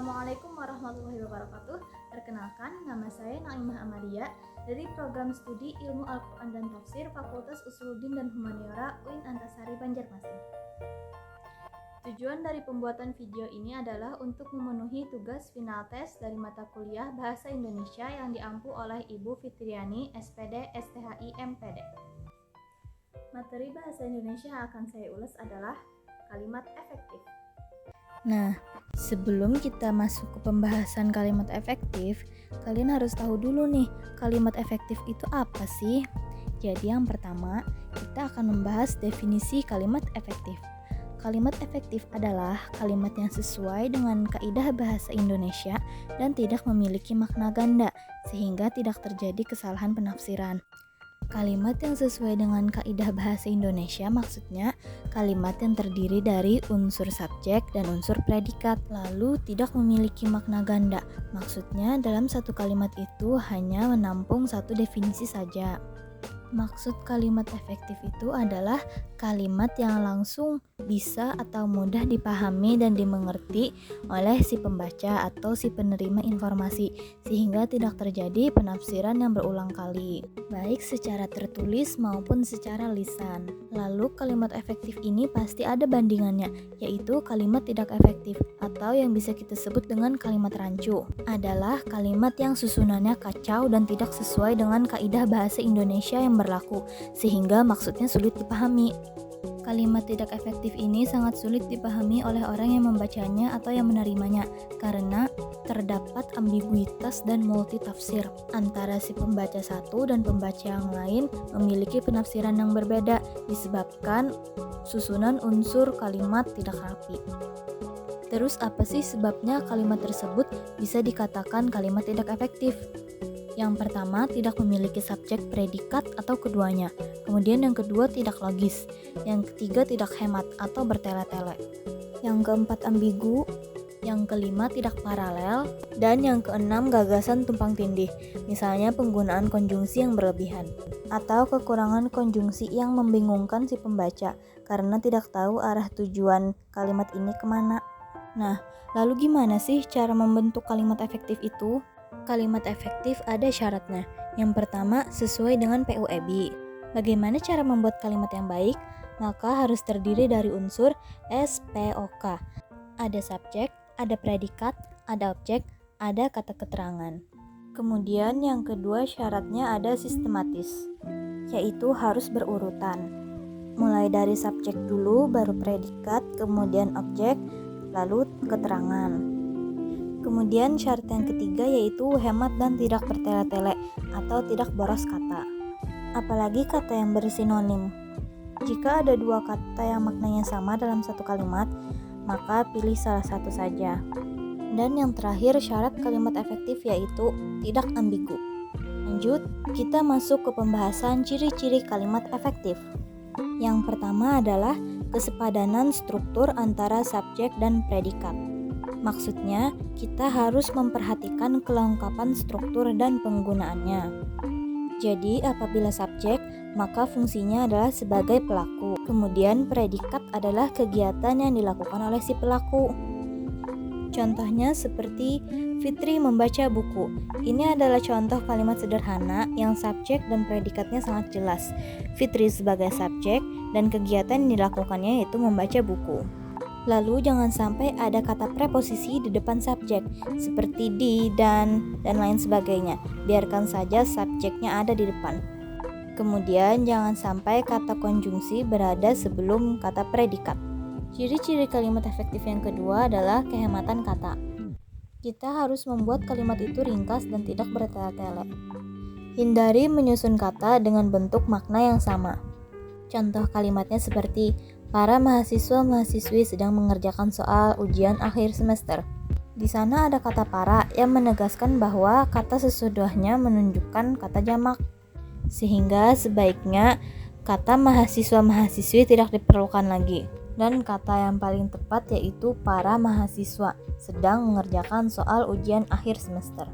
Assalamualaikum warahmatullahi wabarakatuh. Perkenalkan, nama saya Naimah Amalia dari Program Studi Ilmu Al-Quran dan Tafsir Fakultas Usuluddin dan Humaniora UIN Antasari Banjarmasin. Tujuan dari pembuatan video ini adalah untuk memenuhi tugas final tes dari mata kuliah Bahasa Indonesia yang diampu oleh Ibu Fitriani, SPD, STHI, MPD. Materi Bahasa Indonesia yang akan saya ulas adalah kalimat efektif. Nah, sebelum kita masuk ke pembahasan kalimat efektif, kalian harus tahu dulu nih, kalimat efektif itu apa sih? Jadi yang pertama, kita akan membahas definisi kalimat efektif. Kalimat efektif adalah kalimat yang sesuai dengan kaidah bahasa Indonesia dan tidak memiliki makna ganda, sehingga tidak terjadi kesalahan penafsiran. Kalimat yang sesuai dengan kaidah bahasa Indonesia maksudnya kalimat yang terdiri dari unsur subjek dan unsur predikat, lalu tidak memiliki makna ganda. Maksudnya dalam satu kalimat itu hanya menampung satu definisi saja. Maksud kalimat efektif itu adalah kalimat yang langsung bisa atau mudah dipahami dan dimengerti oleh si pembaca atau si penerima informasi, sehingga tidak terjadi penafsiran yang berulang kali, baik secara tertulis maupun secara lisan. Lalu kalimat efektif ini pasti ada bandingannya, yaitu kalimat tidak efektif atau yang bisa kita sebut dengan kalimat rancu. Adalah kalimat yang susunannya kacau dan tidak sesuai dengan kaidah bahasa Indonesia yang berlaku, sehingga maksudnya sulit dipahami. Kalimat tidak efektif ini sangat sulit dipahami oleh orang yang membacanya atau yang menerimanya karena terdapat ambiguitas dan multitafsir. Antara si pembaca satu dan pembaca yang lain memiliki penafsiran yang berbeda disebabkan susunan unsur kalimat tidak rapi. Terus apa sih sebabnya kalimat tersebut bisa dikatakan kalimat tidak efektif? Yang pertama, tidak memiliki subjek predikat atau keduanya. Kemudian yang kedua, tidak logis. Yang ketiga, tidak hemat atau bertele-tele. Yang keempat, ambigu. Yang kelima, tidak paralel. Dan yang keenam, gagasan tumpang tindih. Misalnya penggunaan konjungsi yang berlebihan. Atau kekurangan konjungsi yang membingungkan si pembaca karena tidak tahu arah tujuan kalimat ini kemana. Nah, lalu gimana sih cara membentuk kalimat efektif itu? Kalimat efektif ada syaratnya. Yang pertama, sesuai dengan PUEB. Bagaimana cara membuat kalimat yang baik? Maka harus terdiri dari unsur SPOK. Ada subjek, ada predikat, ada objek, ada kata keterangan. Kemudian yang kedua syaratnya ada sistematis, yaitu harus berurutan. Mulai dari subjek dulu, baru predikat, kemudian objek, lalu keterangan. Kemudian syarat yang ketiga yaitu hemat dan tidak bertele-tele atau tidak boros kata. Apalagi kata yang bersinonim. Jika ada dua kata yang maknanya sama dalam satu kalimat, maka pilih salah satu saja. Dan yang terakhir syarat kalimat efektif yaitu tidak ambigu. Lanjut, kita masuk ke pembahasan ciri-ciri kalimat efektif. Yang pertama adalah kesepadanan struktur antara subjek dan predikat. Maksudnya, kita harus memperhatikan kelengkapan struktur dan penggunaannya. Jadi, apabila subjek, maka fungsinya adalah sebagai pelaku. Kemudian, predikat adalah kegiatan yang dilakukan oleh si pelaku. Contohnya seperti Fitri membaca buku. Ini adalah contoh kalimat sederhana yang subjek dan predikatnya sangat jelas. Fitri sebagai subjek dan kegiatan yang dilakukannya yaitu membaca buku. Lalu jangan sampai ada kata preposisi di depan subjek seperti di, dan lain sebagainya. Biarkan saja subjeknya ada di depan. Kemudian jangan sampai kata konjungsi berada sebelum kata predikat. Ciri-ciri kalimat efektif yang kedua adalah kehematan kata. Kita harus membuat kalimat itu ringkas dan tidak bertele-tele. Hindari menyusun kata dengan bentuk makna yang sama. Contoh kalimatnya seperti para mahasiswa-mahasiswi sedang mengerjakan soal ujian akhir semester. Di sana ada kata para yang menegaskan bahwa kata sesudahnya menunjukkan kata jamak. Sehingga sebaiknya kata mahasiswa-mahasiswi tidak diperlukan lagi. Dan kata yang paling tepat yaitu para mahasiswa sedang mengerjakan soal ujian akhir semester.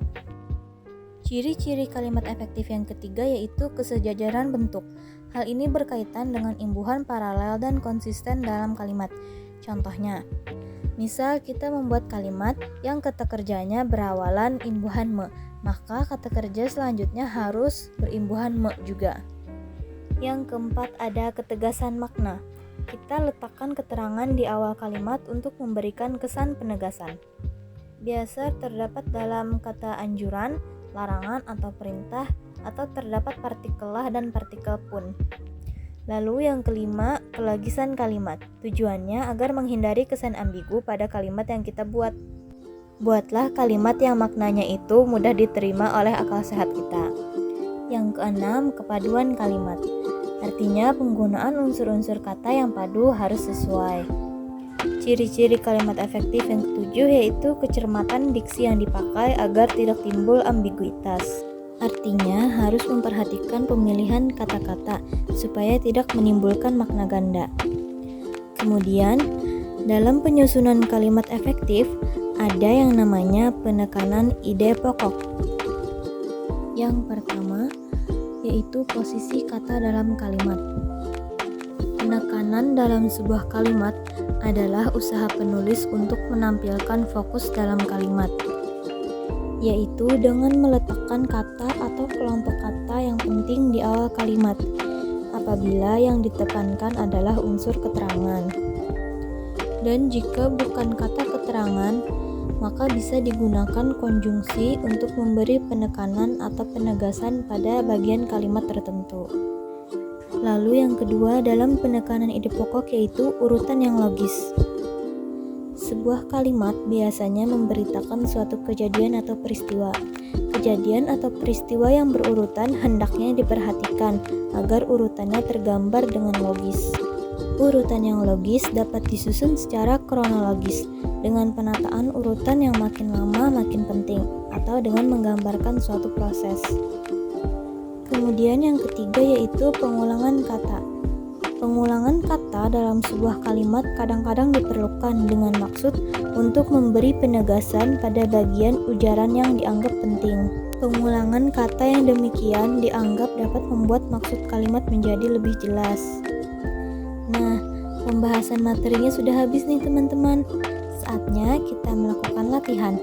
Ciri-ciri kalimat efektif yang ketiga yaitu kesejajaran bentuk. Hal ini berkaitan dengan imbuhan paralel dan konsisten dalam kalimat. Contohnya, Misal kita membuat kalimat yang kata kerjanya berawalan imbuhan me, maka kata kerja selanjutnya harus berimbuhan me juga. Yang keempat ada ketegasan makna. Kita letakkan keterangan di awal kalimat untuk memberikan kesan penegasan. Biasa terdapat dalam kata anjuran, larangan atau perintah, atau terdapat partikel lah dan partikel pun. Lalu yang kelima, kelogisan kalimat. Tujuannya agar menghindari kesan ambigu pada kalimat yang kita buat. Buatlah kalimat yang maknanya itu mudah diterima oleh akal sehat kita. Yang keenam, kepaduan kalimat. Artinya penggunaan unsur-unsur kata yang padu harus sesuai. Ciri-ciri kalimat efektif yang ketujuh yaitu kecermatan diksi yang dipakai agar tidak timbul ambiguitas. Artinya harus memperhatikan pemilihan kata-kata supaya tidak menimbulkan makna ganda. Kemudian, dalam penyusunan kalimat efektif ada yang namanya penekanan ide pokok. Yang pertama yaitu posisi kata dalam kalimat. Penekanan dalam sebuah kalimat adalah usaha penulis untuk menampilkan fokus dalam kalimat, yaitu dengan meletakkan kata atau kelompok kata yang penting di awal kalimat apabila yang ditekankan adalah unsur keterangan. Dan jika bukan kata keterangan, maka bisa digunakan konjungsi untuk memberi penekanan atau penegasan pada bagian kalimat tertentu. Lalu yang kedua dalam penekanan ide pokok yaitu urutan yang logis. Sebuah kalimat biasanya memberitakan suatu kejadian atau peristiwa. Kejadian atau peristiwa yang berurutan hendaknya diperhatikan agar urutannya tergambar dengan logis. Urutan yang logis dapat disusun secara kronologis dengan penataan urutan yang makin lama makin penting atau dengan menggambarkan suatu proses. Kemudian yang ketiga yaitu pengulangan kata. Pengulangan kata dalam sebuah kalimat kadang-kadang diperlukan dengan maksud untuk memberi penegasan pada bagian ujaran yang dianggap penting. Pengulangan kata yang demikian dianggap dapat membuat maksud kalimat menjadi lebih jelas. Nah, pembahasan materinya sudah habis nih teman-teman. Saatnya kita melakukan latihan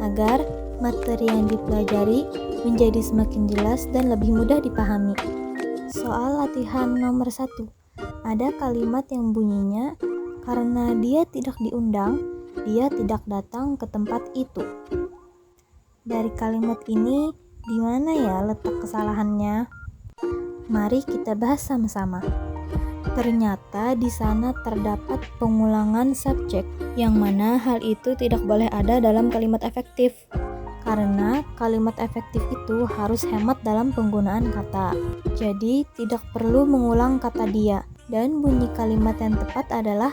agar materi yang dipelajari menjadi semakin jelas dan lebih mudah dipahami. Soal latihan nomor 1. Ada kalimat yang bunyinya, karena dia tidak diundang, dia tidak datang ke tempat itu. Dari kalimat ini, di mana ya letak kesalahannya? Mari kita bahas sama-sama. Ternyata di sana terdapat pengulangan subjek, yang mana hal itu tidak boleh ada dalam kalimat efektif. Karena kalimat efektif itu harus hemat dalam penggunaan kata. Jadi tidak perlu mengulang kata dia. Dan bunyi kalimat yang tepat adalah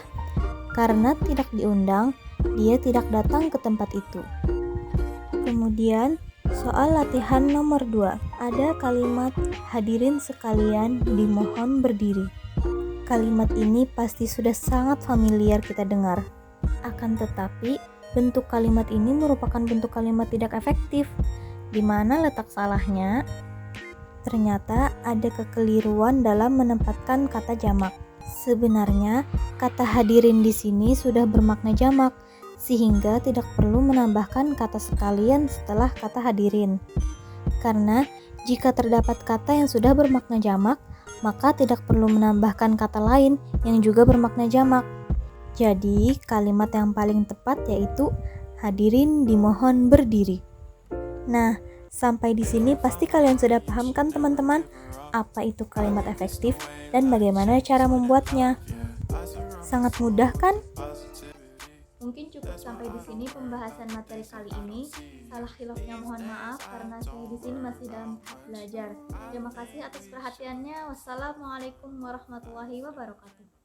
karena tidak diundang, dia tidak datang ke tempat itu. Kemudian soal latihan nomor 2. Ada kalimat hadirin sekalian dimohon berdiri. Kalimat ini pasti sudah sangat familiar kita dengar. Akan tetapi bentuk kalimat ini merupakan bentuk kalimat tidak efektif. Di mana letak salahnya? Ternyata ada kekeliruan dalam menempatkan kata jamak. Sebenarnya kata hadirin di sini sudah bermakna jamak, sehingga tidak perlu menambahkan kata sekalian setelah kata hadirin. Karena jika terdapat kata yang sudah bermakna jamak, maka tidak perlu menambahkan kata lain yang juga bermakna jamak. Jadi kalimat yang paling tepat yaitu hadirin dimohon berdiri. Nah, sampai di sini pasti kalian sudah paham kan teman-teman? Apa itu kalimat efektif dan bagaimana cara membuatnya? Sangat mudah kan? Mungkin cukup sampai di sini pembahasan materi kali ini. Salah khilafnya mohon maaf karena saya di sini masih dalam tahap belajar. Terima kasih atas perhatiannya. Wassalamualaikum warahmatullahi wabarakatuh.